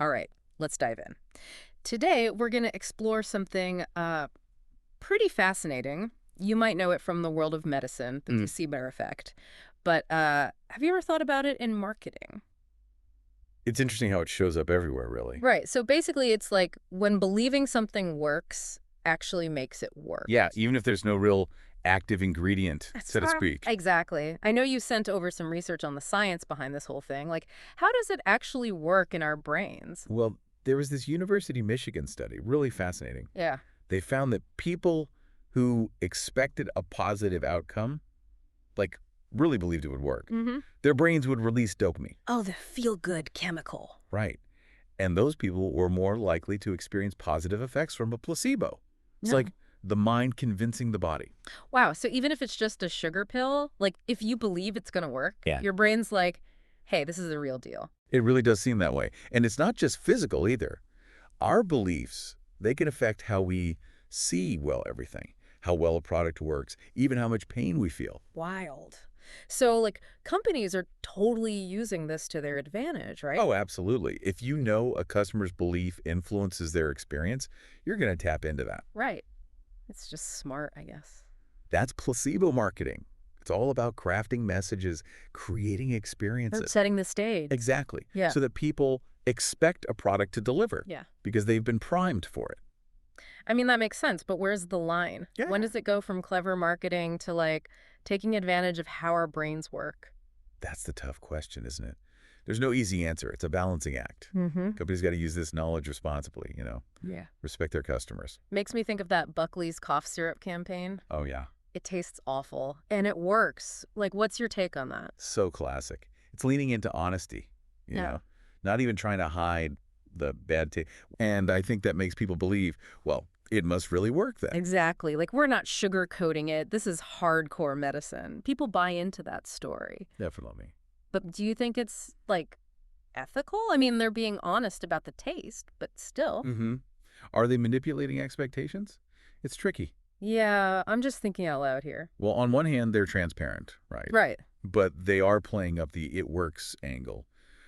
All right, let's dive in. Today, we're going to explore something pretty fascinating. You might know it from the world of medicine, the Mm. placebo effect. But have you ever thought about it in marketing? It's interesting how it shows up everywhere, really. Right. So basically, it's like when believing something works actually makes it work. Yeah, even if there's no real active ingredient, That's so to speak. exactly. I know you sent over some research on the science behind this whole thing. Like, how does it actually work in our brains? Well, there was this University of Michigan study, really fascinating. Yeah. They found that people who expected a positive outcome, like really believed it would work, Mm-hmm. their brains would release dopamine. Oh, the feel-good chemical. Right. And those people were more likely to experience positive effects from a placebo. It's No. like the mind convincing the body. Wow. So even if it's just a sugar pill, like if you believe it's going to work, Yeah. your brain's like, hey, this is the real deal. It really does seem that way. And it's not just physical either. Our beliefs, they can affect how we see well everything, how well a product works, even how much pain we feel. Wild. So, like, companies are totally using this to their advantage, right? Oh, absolutely. If you know a customer's belief influences their experience, you're going to tap into that. Right. It's just smart, I guess. That's placebo marketing. It's all about crafting messages, creating Or experiences. setting the stage. Exactly. Yeah. So that people expect a product to deliver Yeah. because they've been primed for it. I mean, that makes sense, but where's the line? Yeah. When does it go from clever marketing to, like, taking advantage of how our brains work? That's the tough question, isn't it? There's no easy answer. It's a balancing act. Mm-hmm. Companies got to use this knowledge responsibly, Yeah. respect their customers. Makes me think of that Buckley's cough syrup campaign. Oh, yeah. It tastes awful, and it works. Like, what's your take on that? So classic. It's leaning into honesty, Yeah. not even trying to hide the bad taste. And I think that makes people believe, well, it must really work then. Exactly. Like, we're not sugarcoating it. This is hardcore medicine. People buy into that story. Definitely. But do you think it's, like, ethical? I mean, they're being honest about the taste, but still. Mm-hmm. Are they manipulating expectations? It's tricky. Yeah, I'm just thinking out loud here. Well, on one hand, they're transparent, right? Right. But they are playing up the it works angle,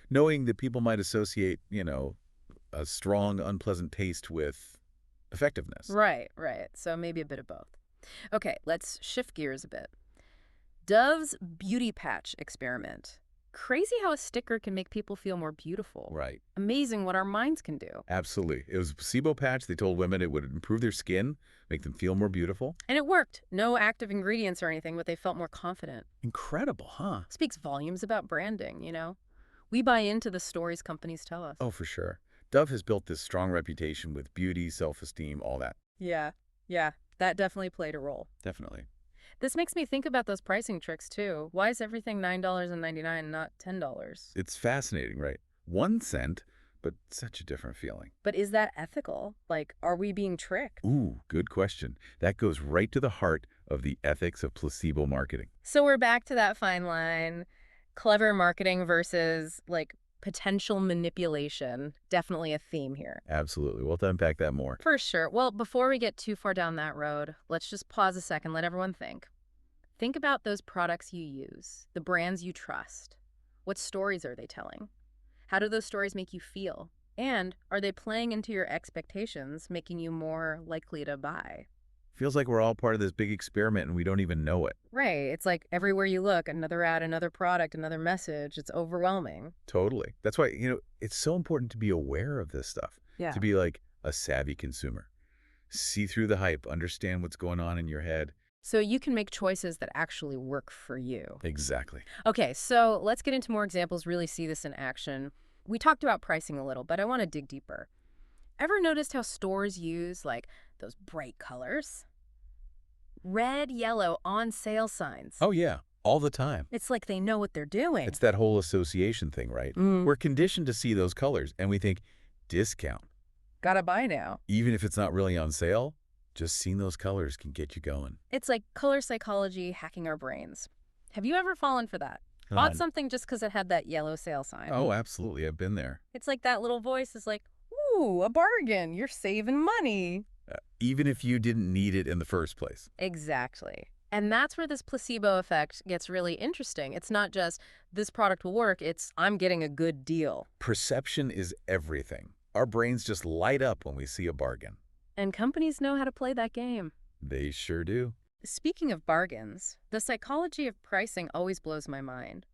knowing that people might associate, a strong, unpleasant taste with effectiveness. Right, right. So maybe a bit of both. Okay, let's shift gears a bit. Dove's Beauty Patch experiment. Crazy how a sticker can make people feel more beautiful. Right. Amazing what our minds can do. Absolutely. It was a placebo patch. They told women it would improve their skin, make them feel more beautiful. And it worked. No active ingredients or anything, but they felt more confident. Incredible, huh? Speaks volumes about branding. We buy into the stories companies tell us. Oh, for sure. Dove has built this strong reputation with beauty, self-esteem, all that. Yeah, yeah, that definitely played a role. Definitely. This makes me think about those pricing tricks, too. Why is everything $9.99 and not $10? It's fascinating, right? 1 cent, but such a different feeling. But is that ethical? Like, are we being tricked? Ooh, good question. That goes right to the heart of the ethics of placebo marketing. So we're back to that fine line. Clever marketing versus, like, potential manipulation. Definitely a theme here. Absolutely. We'll unpack that more. For sure. Well, before we get too far down that road, let's just pause a second, let everyone think. Think about those products you use, the brands you trust. What stories are they telling? How do those stories make you feel? And are they playing into your expectations, making you more likely to buy? Feels like we're all part of this big experiment and we don't even know it. Right. It's like everywhere you look, another ad, another product, another message. It's overwhelming. Totally. That's why, it's so important to be aware of this stuff, Yeah. to be like a savvy consumer. See through the hype, understand what's going on in your head. So you can make choices that actually work for you. Exactly. Okay, so let's get into more examples, really see this in action. We talked about pricing a little, but I want to dig deeper. Ever noticed how stores use, like, those bright colors? Red, yellow, on sale signs. Oh, yeah. All the time. It's like they know what they're doing. It's that whole association thing, right? Mm. We're conditioned to see those colors and we think, discount. Gotta buy now. Even if it's not really on sale, just seeing those colors can get you going. It's like color psychology hacking our brains. Have you ever fallen for that? Come Bought on. something just because it had that yellow sale sign. Oh, absolutely. I've been there. It's like that little voice is like, ooh, a bargain. You're saving money. Even if you didn't need it in the first place. Exactly. And that's where this placebo effect gets really interesting. It's not just this product will work, it's I'm getting a good deal. Perception is everything. Our brains just light up when we see a bargain. And companies know how to play that game. They sure do. Speaking of bargains, the psychology of pricing always blows my mind.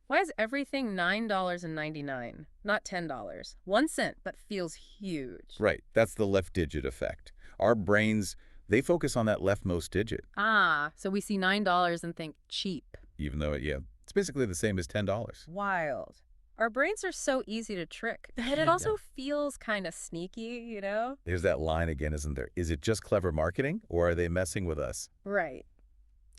Why is everything $9.99, not $10? 1 cent, but feels huge. Right, that's the left digit effect. Our brains, they focus on that leftmost digit, Ah, so we see $9 and think cheap. even though, it's basically the same as $10. Wild. Our brains are so easy to trick, but it also feels kind of sneaky, you know? There's that line again, isn't there? Is it just clever marketing, or are they messing with us? Right.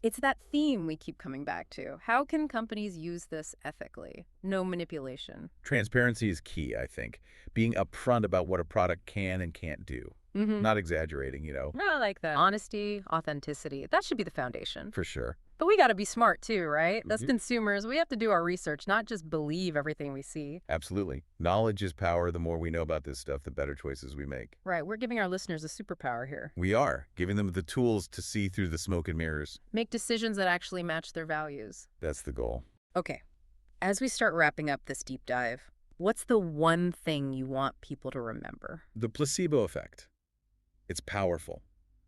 It's that theme we keep coming back to. How can companies use this ethically? No manipulation. Transparency is key, I think. Being upfront about what a product can and can't do. Not exaggerating, I like that. Honesty, authenticity, that should be the foundation. for sure. But we got to be smart too, right? As consumers, we have to do our research, not just believe everything we see. Absolutely. Knowledge is power. The more we know about this stuff, the better choices we make. Right, we're giving our listeners a superpower here. We are, giving them the tools to see through the smoke and mirrors. Make decisions that actually match their values. That's the goal. Okay, as we start wrapping up this deep dive, what's the one thing you want people to remember? The placebo effect. It's powerful.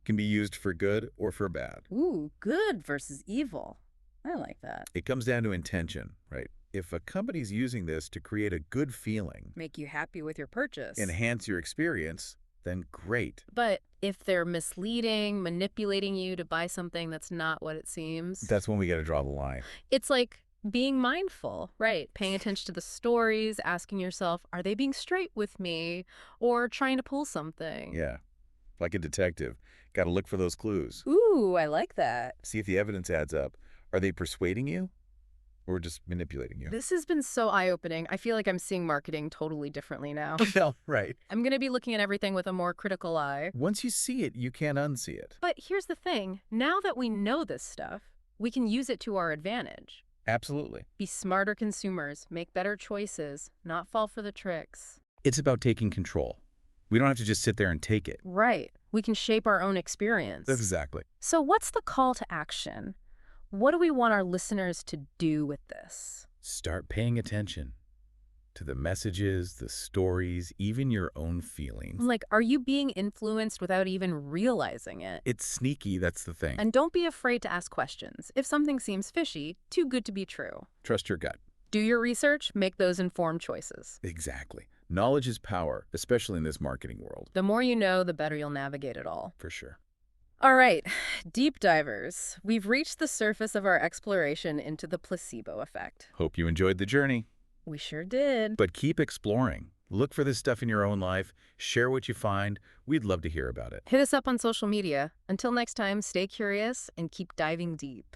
Can be used for good or for bad. Ooh, good versus evil. I like that. It comes down to intention, right? If a company's using this to create a good feeling, Make you happy with your purchase. enhance your experience, then great. But if they're misleading, manipulating you to buy something that's not what it seems, That's when we got to draw the line. it's like being mindful, right? Paying attention to the stories, asking yourself, are they being straight with me or trying to pull something? Yeah. Like a detective. Got to look for those clues. Ooh, I like that. See if the evidence adds up. Are they persuading you or just manipulating you? This has been so eye-opening. I feel like I'm seeing marketing totally differently now. Well, right. I'm going to be looking at everything with a more critical eye. Once you see it, you can't unsee it. But here's the thing. Now that we know this stuff, we can use it to our advantage. Absolutely. Be smarter consumers, make better choices, not fall for the tricks. It's about taking control. We don't have to just sit there and take it. Right. We can shape our own experience. Exactly. So what's the call to action? What do we want our listeners to do with this? Start paying attention to the messages, the stories, even your own feelings. Like, are you being influenced without even realizing it? It's sneaky, that's the thing. And don't be afraid to ask questions. If something seems fishy, too good to be true. Trust your gut. Do your research, make those informed choices. Exactly. Knowledge is power, especially in this marketing world. The more you know, the better you'll navigate it all. For sure. All right, deep divers, we've reached the surface of our exploration into the placebo effect. Hope you enjoyed the journey. We sure did. But keep exploring. Look for this stuff in your own life. Share what you find. We'd love to hear about it. Hit us up on social media. Until next time, stay curious and keep diving deep.